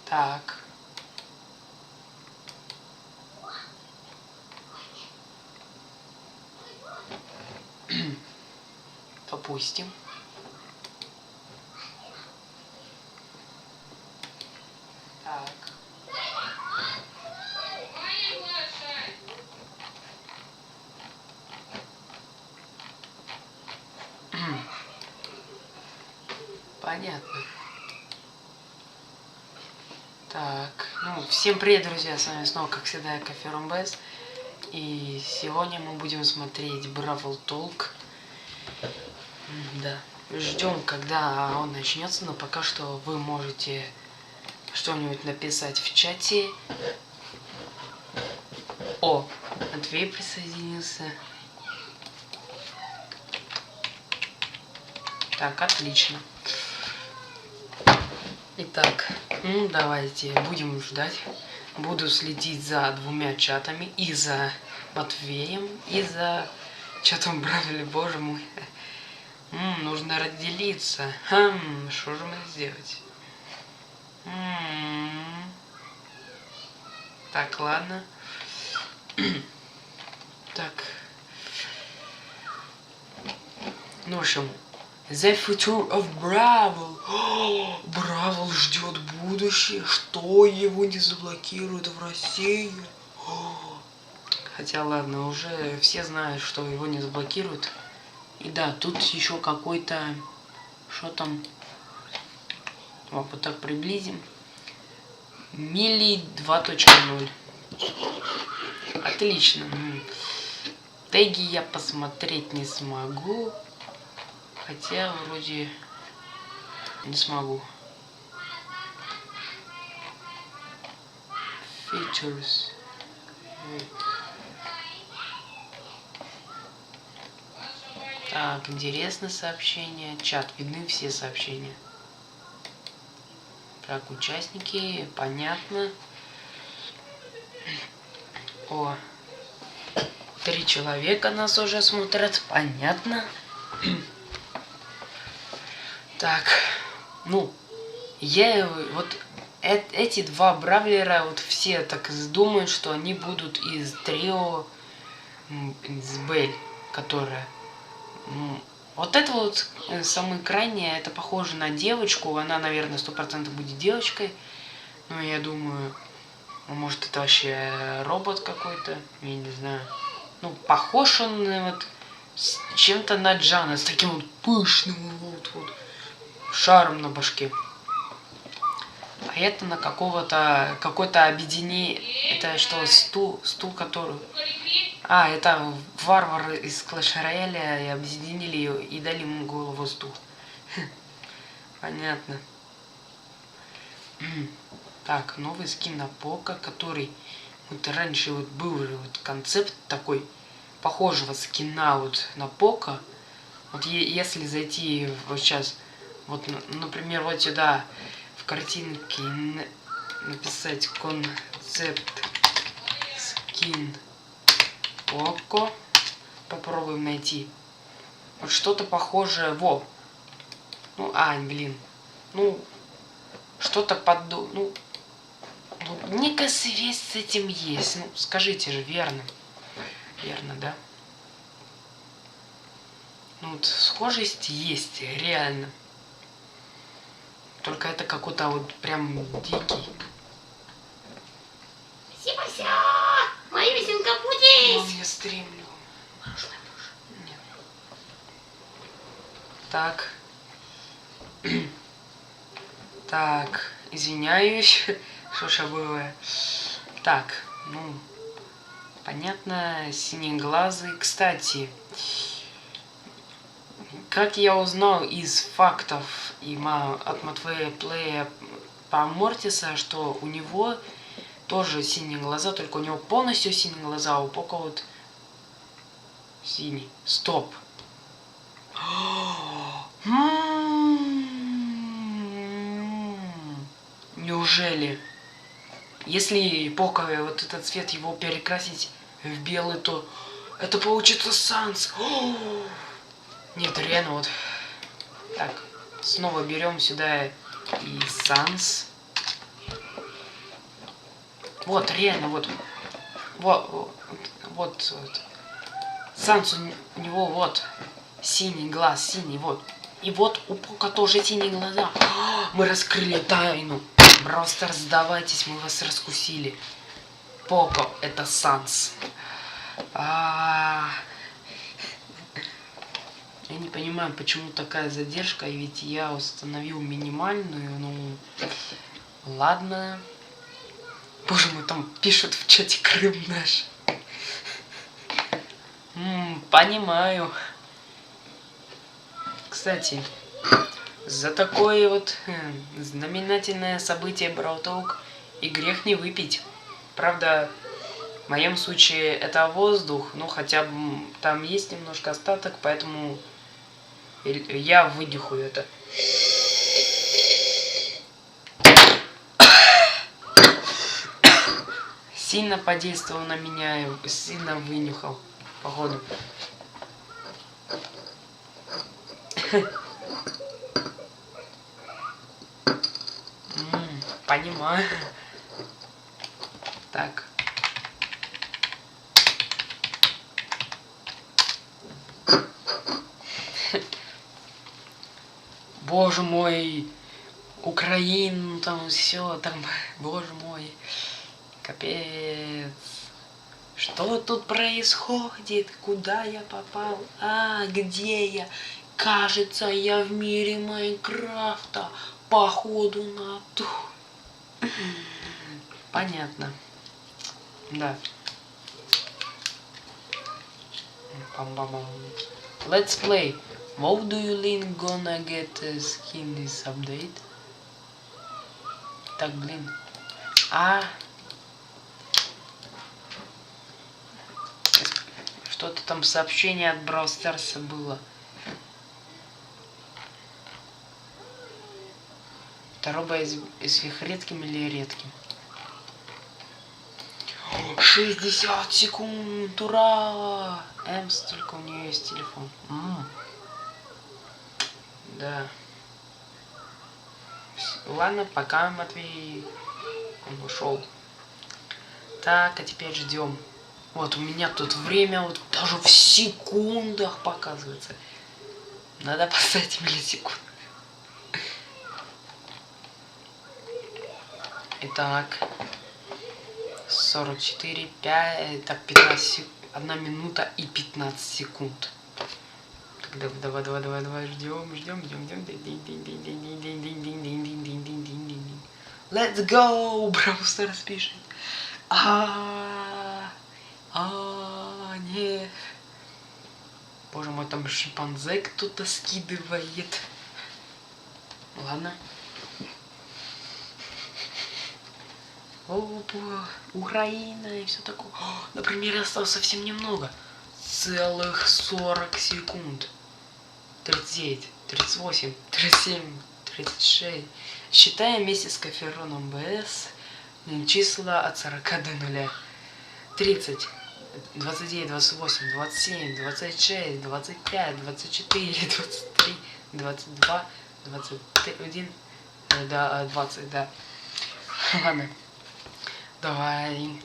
Так. Попустим. Так. Понятно. Так, ну, всем привет, друзья, с вами снова, как всегда, я Кофе. И сегодня мы будем смотреть бравл толк. Да, ждем, когда он начнется, но пока что вы можете что-нибудь написать в чате. О, Матвей присоединился. Так, отлично. Итак, ну давайте будем ждать. Буду следить за двумя чатами. И за Матвеем, и за чатом бравли, боже мой. Нужно разделиться. Что же мне сделать? Так, ладно. Так. Ну, в общем, The Future of Бравл. Бравл ждет будущее. Что его не заблокируют в России? Хотя ладно, уже все знают, что его не заблокируют. И да, тут еще какой-то... Что там? Вот так приблизим. Мили 2.0. Отлично. Теги я посмотреть не смогу. Хотя вроде не смогу. Features. Так, интересное сообщение. Чат, видны все сообщения. Так, участники, понятно. О, 3 человека нас уже смотрят, понятно. Так, ну, я вот эти два бравлера, вот все так думают, что они будут из трио из Бель, которая, вот это вот самое крайнее, это похоже на девочку, она, наверное, 100% будет девочкой, но я думаю, может это вообще робот какой-то, я не знаю, ну, похож он вот чем-то на Джана, с таким вот пышным вот шаром на башке. А это на какое-то объединение. Это что, стул, который... А, это варвар из Clash Royale, и объединили ее и дали ему голову стул. Понятно. Так, новый скин на Пока, который... Вот раньше вот был вот концепт такой, похожего скина вот на Пока. Вот если зайти вот сейчас... Вот, например, вот сюда в картинке написать концепт скин Око. Попробуем найти. Вот что-то похожее. Во. Ну, блин. Ну, что-то ну, некая связь с этим есть. Ну, скажите же, верно. Верно, да? Ну, вот схожесть есть, реально. Только это какой-то вот прям дикий. Спасибо, моя весенка будет. Я стримлю. Нет. Так. Так, извиняюсь. Что ж было? Так, ну, понятно, синеглазый. Кстати, как я узнал из фактов от Матвея Плея по Мортиса, что у него тоже синие глаза, только у него полностью синие глаза, а у Пока вот синий. Стоп. Неужели? Если Пока вот этот цвет его перекрасить в белый, то это получится Санс. Нет, реально вот. Так, снова берем сюда и Санс. Вот, реально, вот. Санс у него вот синий глаз, синий, вот. И вот у Пока тоже синие глаза. Мы раскрыли тайну. Просто сдавайтесь, мы вас раскусили. Поко это Санс. Я не понимаю, почему такая задержка, ведь я установил минимальную, ну ладно. Боже мой, там пишут в чате Крым наш. Понимаю. Кстати, за такое вот знаменательное событие бравл толк и грех не выпить. Правда, в моем случае это воздух, но хотя бы там есть немножко остаток, поэтому я выдихаю это. Сильно подействовал на меня, сильно вынюхал, походу. Понимаю. Так. Боже мой, Украину, там все, там, боже мой, капец. Что тут происходит? Куда я попал? Где я? Кажется, я в мире Майнкрафта. Походу на ту. Понятно. Да. Пам-пам-пам. Let's play. How do you think gonna get a skin this update? Так, блин. Что-то там сообщение от Бравл Старса было. Второй из их редким или редким? 60 секунд, ура! Эмс, только у нее есть телефон. Да. Ладно, пока, Матвей. Он ушел. Так, а теперь ждем. Вот у меня тут время вот даже в секундах показывается. Надо поставить миллисекунд. Итак, 44, 5, так, 15 секунд, 1 минута и 15 секунд. Давай, ждем. Let's go, Бравл Старс пишет. Нет. Боже мой, там шимпанзе кто-то скидывает. Ладно. Опа, Украина и все такое. Например, осталось совсем немного. Целых 40 секунд. 39, 38, 37, 36. Считаем вместе с Кафероном БС числа от 40 до 0. 30, 29, 28, 27, 26, 25, 24, 23, 22, 21, да, 20, да. Ладно. Давай.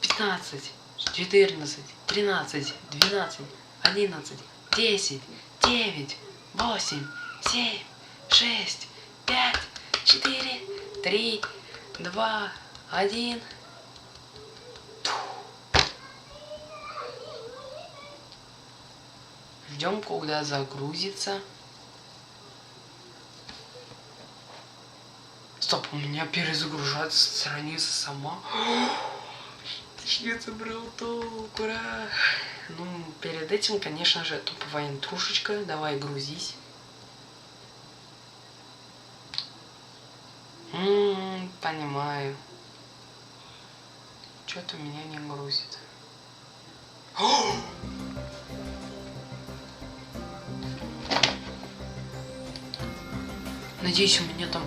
15, 14, 13, 12, 11, 10, 9, 8, 7, 6, 5, 4, 3, 2, 1. Ждем, когда загрузится. Стоп, у меня перезагружается страница сама. Начнется бравл толк, ура! Ну, перед этим, конечно же, топовая интрушечка. Давай, грузись. Понимаю. Что-то меня не грузит. Надеюсь, у меня там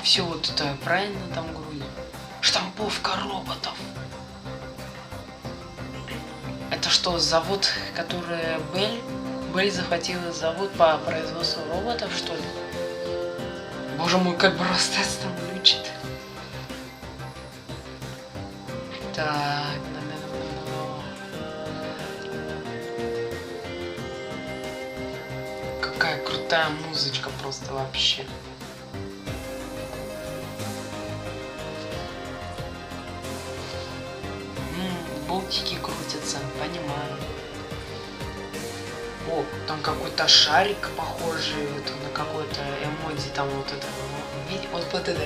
все вот это правильно там грузит. Штамповка роботов. Это что, завод, который Бель захватила завод по производству роботов, что ли? Боже мой, как Бростас там лючит. Так. Какая крутая музычка просто вообще. Болтики крутятся, понимаю. О, там какой-то шарик похожий вот на какой-то эмодзи, там вот это, вот это,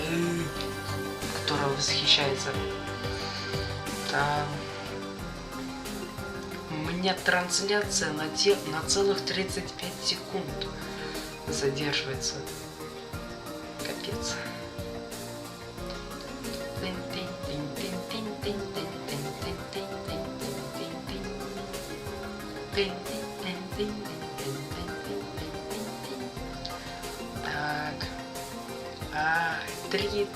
которая восхищается. Там. У меня трансляция на целых 35 секунд задерживается. Капец. Так. 30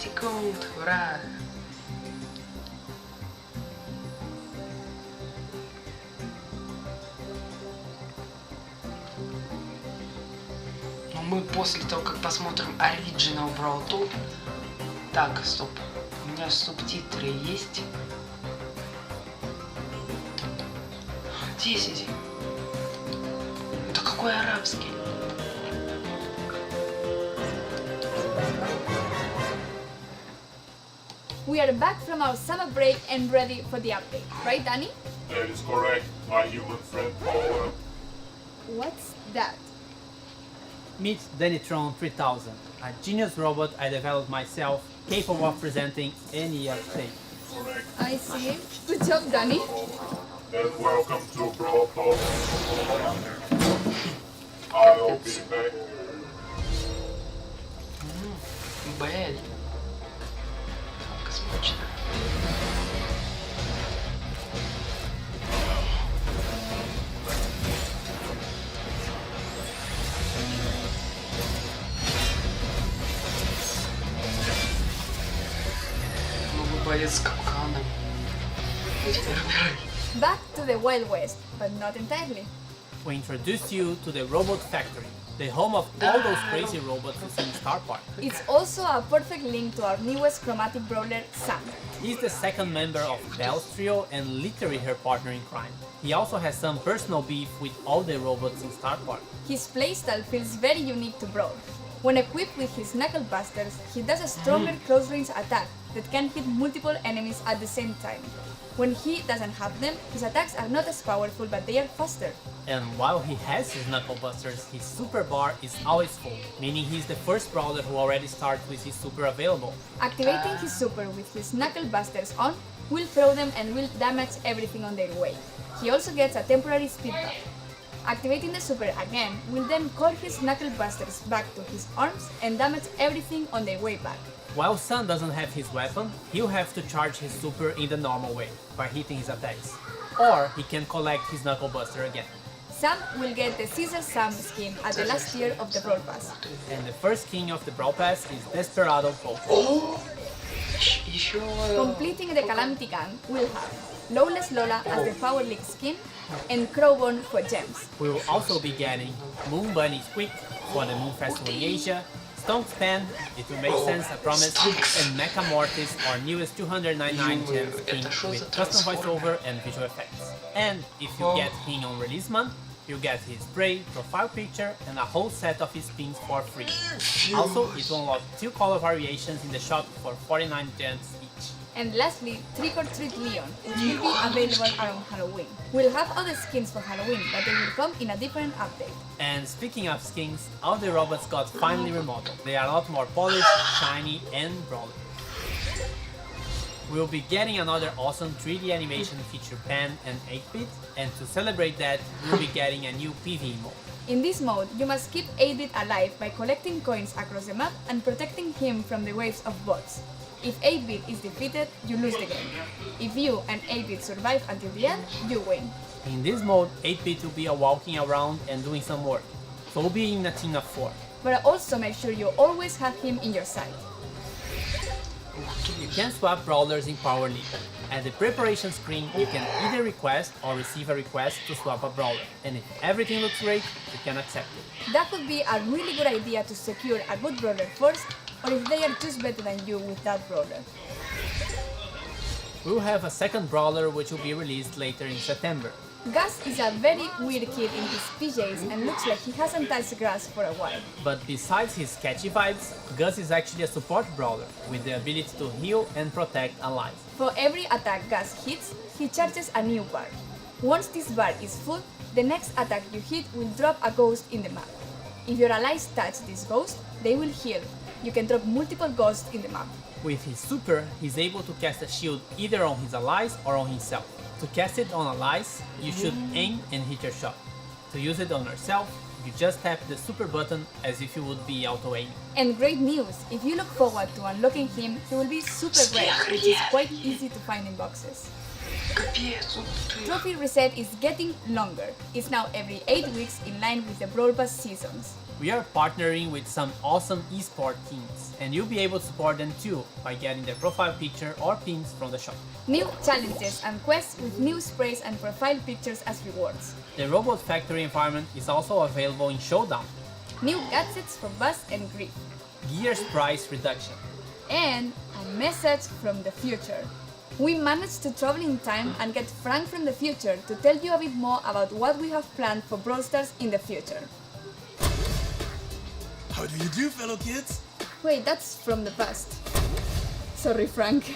секунд, ура! Но мы после того, как посмотрим Original Brawl Talk. Так, стоп. У меня субтитры есть. 10. Это какой арабский? We are back from our summer break and ready for the update, right, Danny? That is correct, my human friend Paula. What's that? Meet Dannytron 3000, a genius robot I developed myself, capable of presenting any update. Correct. I see. Good job, Danny. And welcome to Brawl Talk. I'll be back. Бэль. Как смачно. Новый боец с капканом. Back to the Wild West, but not entirely. We introduce you to the Robot Factory, the home of all those crazy robots you see in Star Park. It's also a perfect link to our newest chromatic brawler, Sam. He's the second member of Belle's trio and literally her partner in crime. He also has some personal beef with all the robots in Star Park. His playstyle feels very unique to Brawl. When equipped with his knuckle busters, he does a stronger close-range attack that can hit multiple enemies at the same time. When he doesn't have them, his attacks are not as powerful, but they are faster. And while he has his knuckle busters, his super bar is always full, meaning he's the first brawler who already starts with his super available. Activating his super with his knuckle busters on will throw them and will damage everything on their way. He also gets a temporary speed buff. Activating the super again will then call his knuckle busters back to his arms and damage everything on their way back. While Sun doesn't have his weapon, he'll have to charge his super in the normal way, by hitting his attacks. Or he can collect his knuckle buster again. Sam will get the Caesar Sam skin at the last tier of the Brawl Pass. And the first king of the Brawl Pass is Desperado Pope. Еще... Completing the Calamity Gang will have Lawless Lola as the Power League skin and Crowbone for gems. We will also be getting Moon Bunny Squeak for the Moon Festival in Asia, Stonk's Pen, it will make sense, I promise, Stonks. and Mecha Mortis, our newest 299 gem skin Это что with за custom трансформер? voiceover and visual effects. And if you get him on release month, you get his spray, profile picture, and a whole set of his pins for free. Also, it will unlock 2 color variations in the shop for 49 gems each. And lastly, Trick or Treat Leon, which will be available around Halloween. We'll have other skins for Halloween, but they will come in a different update. And speaking of skins, all the robots got finally remodeled. They are a lot more polished, shiny, and brawly. We'll be getting another awesome 3D animation feature Pan and 8-bit, and to celebrate that, we'll be getting a new PvE mode. In this mode, you must keep 8-bit alive by collecting coins across the map and protecting him from the waves of bots. If 8-bit is defeated, you lose the game. If you and 8-bit survive until the end, you win. In this mode, 8-bit will be walking around and doing some work, so we'll be in a team of 4. But also make sure you always have him in your sight. You can swap brawlers in Power League. At the preparation screen, you can either request or receive a request to swap a brawler, and if everything looks great, you can accept it. That could be a really good idea to secure a good brawler first, or if they are just better than you with that brawler. We will have a second brawler which will be released later in September. Gus is a very weird kid in his PJs and looks like he hasn't touched grass for a while. But besides his catchy vibes, Gus is actually a support brawler with the ability to heal and protect allies. For every attack Gus hits, he charges a new bar. Once this bar is full, the next attack you hit will drop a ghost in the map. If your allies touch this ghost, they will heal. You can drop multiple ghosts in the map. With his super, he's able to cast a shield either on his allies or on himself. To cast it on allies, you should aim and hit your shot. To use it on yourself, you just tap the super button as if you would be auto-aiming. And great news, if you look forward to unlocking him, he will be super rare, which is quite easy to find in boxes. Trophy reset is getting longer. It's now every 8 weeks in line with the Brawl Pass seasons. We are partnering with some awesome esport teams, and you'll be able to support them too by getting their profile picture or pins from the shop. New challenges and quests with new sprays and profile pictures as rewards. The Robot Factory environment is also available in Showdown. New gadgets for Buzz and Griff. Gears price reduction. And a message from the future. We managed to travel in time and get Frank from the future to tell you a bit more about what we have planned for Brawl Stars in the future. How do you do, fellow kids? Wait, that's from the past. Sorry, Frank.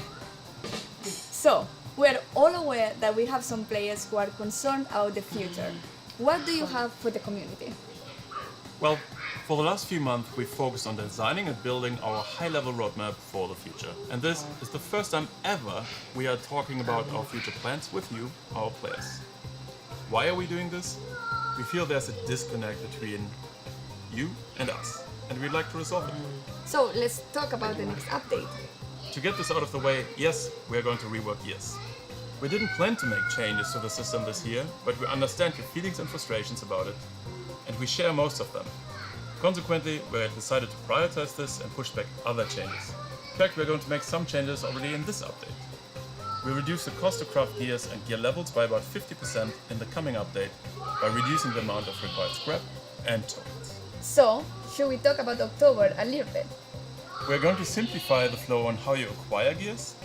So, we're all aware that we have some players who are concerned about the future. What do you have for the community? Well, for the last few months, we've focused on designing and building our high-level roadmap for the future. And this is the first time ever we are talking about our future plans with you, our players. Why are we doing this? We feel there's a disconnect between you and us, and we'd like to resolve it. So, let's talk about the next update. To get this out of the way, yes, we are going to rework Gears. We didn't plan to make changes to the system this year, but we understand your feelings and frustrations about it, and we share most of them. Consequently, we decided to prioritize this and push back other changes. In fact, we're going to make some changes already in this update. We reduce the cost to craft gears and gear levels by about 50% in the coming update by reducing the amount of required scrap and tokens. So, should we talk about October a little bit? We're going to simplify the flow on how you acquire gears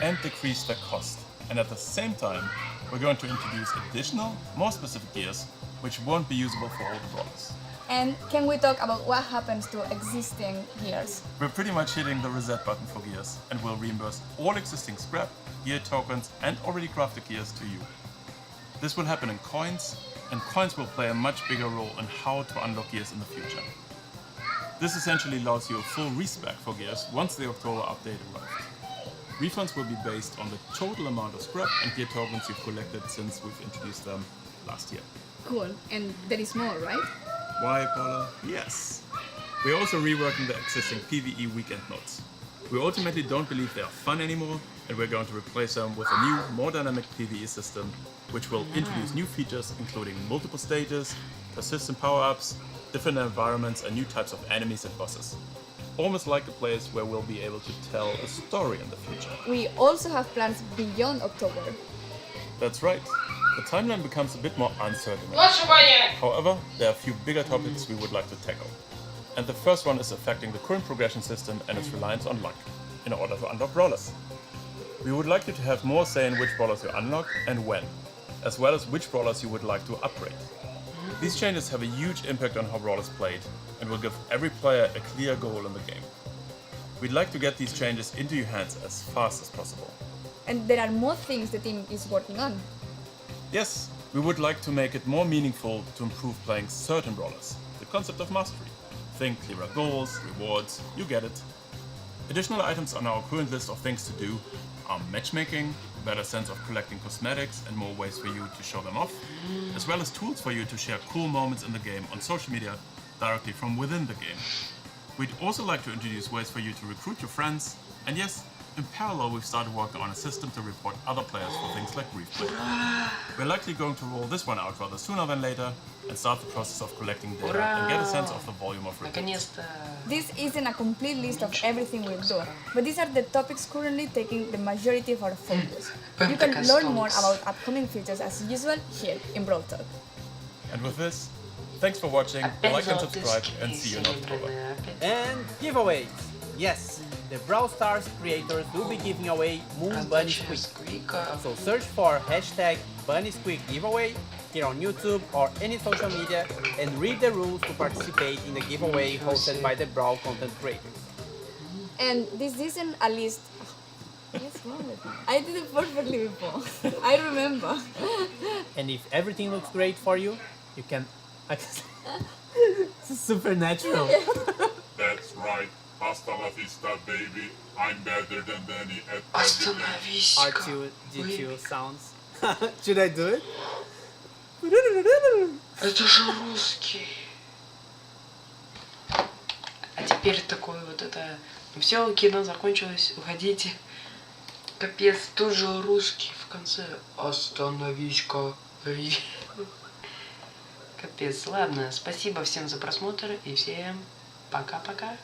and decrease their cost. And at the same time, we're going to introduce additional, more specific gears which won't be usable for all the brawlers. And can we talk about what happens to existing gears? We're pretty much hitting the reset button for gears and will reimburse all existing scrap, gear tokens and already crafted gears to you. This will happen in coins, and coins will play a much bigger role in how to unlock gears in the future. This essentially allows you a full respec for gears once the October update arrives. Refunds will be based on the total amount of scrap and gear tokens you've collected since we've introduced them last year. Cool, and there is more, right? Why, Paula? Yes! We're also reworking the existing PvE weekend modes. We ultimately don't believe they are fun anymore, and we're going to replace them with a new, more dynamic PvE system, which will introduce new features including multiple stages, persistent power-ups, different environments and new types of enemies and bosses. Almost like a place where we'll be able to tell a story in the future. We also have plans beyond October. That's right. The timeline becomes a bit more uncertain. Лучше будет. However, there are a few bigger topics we would like to tackle. And the first one is affecting the current progression system and its reliance on luck, in order to unlock brawlers. We would like you to have more say in which brawlers you unlock and when, as well as which brawlers you would like to upgrade. These changes have a huge impact on how Brawl is played, and will give every player a clear goal in the game. We'd like to get these changes into your hands as fast as possible. And there are more things the team is working on. Yes, we would like to make it more meaningful to improve playing certain brawlers. The concept of mastery. Think clearer goals, rewards, you get it. Additional items on our current list of things to do are matchmaking, a better sense of collecting cosmetics and more ways for you to show them off, as well as tools for you to share cool moments in the game on social media directly from within the game. We'd also like to introduce ways for you to recruit your friends, and yes, in parallel we've started working on a system to report other players for things like grief play. We're likely going to roll this one out rather sooner than later and start the process of collecting data and get a sense of the volume of reports. Наконец-то. This isn't a complete list of everything we'll do, but these are the topics currently taking the majority of our focus. You can learn more about upcoming features as usual here in Brawl Talk. And with this, thanks for watching, Опять like and золотые subscribe, and see you in скины, October. блин, опять. And giveaways! Yes, the Brawl Stars creators will be giving away Moon Bunny Раздача Squeak. сквика. So search for hashtag Bunny Squeak giveaway here on YouTube or any social media and read the rules to participate in the giveaway hosted by the Brawl content creators. And this isn't a list. What's wrong with me? I did it perfectly before. I remember. And if everything looks great for you, you can... It's supernatural. That's right. Hasta la vista, baby. I'm better than Danny at everything. Остановись-ка. R2, G2 sounds. Should I do it? Это же русский. А теперь такой вот это... Все, кино закончилось, уходите. Капец, тоже русский в конце. Остановись-ка. Капец, ладно, спасибо всем за просмотр и всем пока-пока.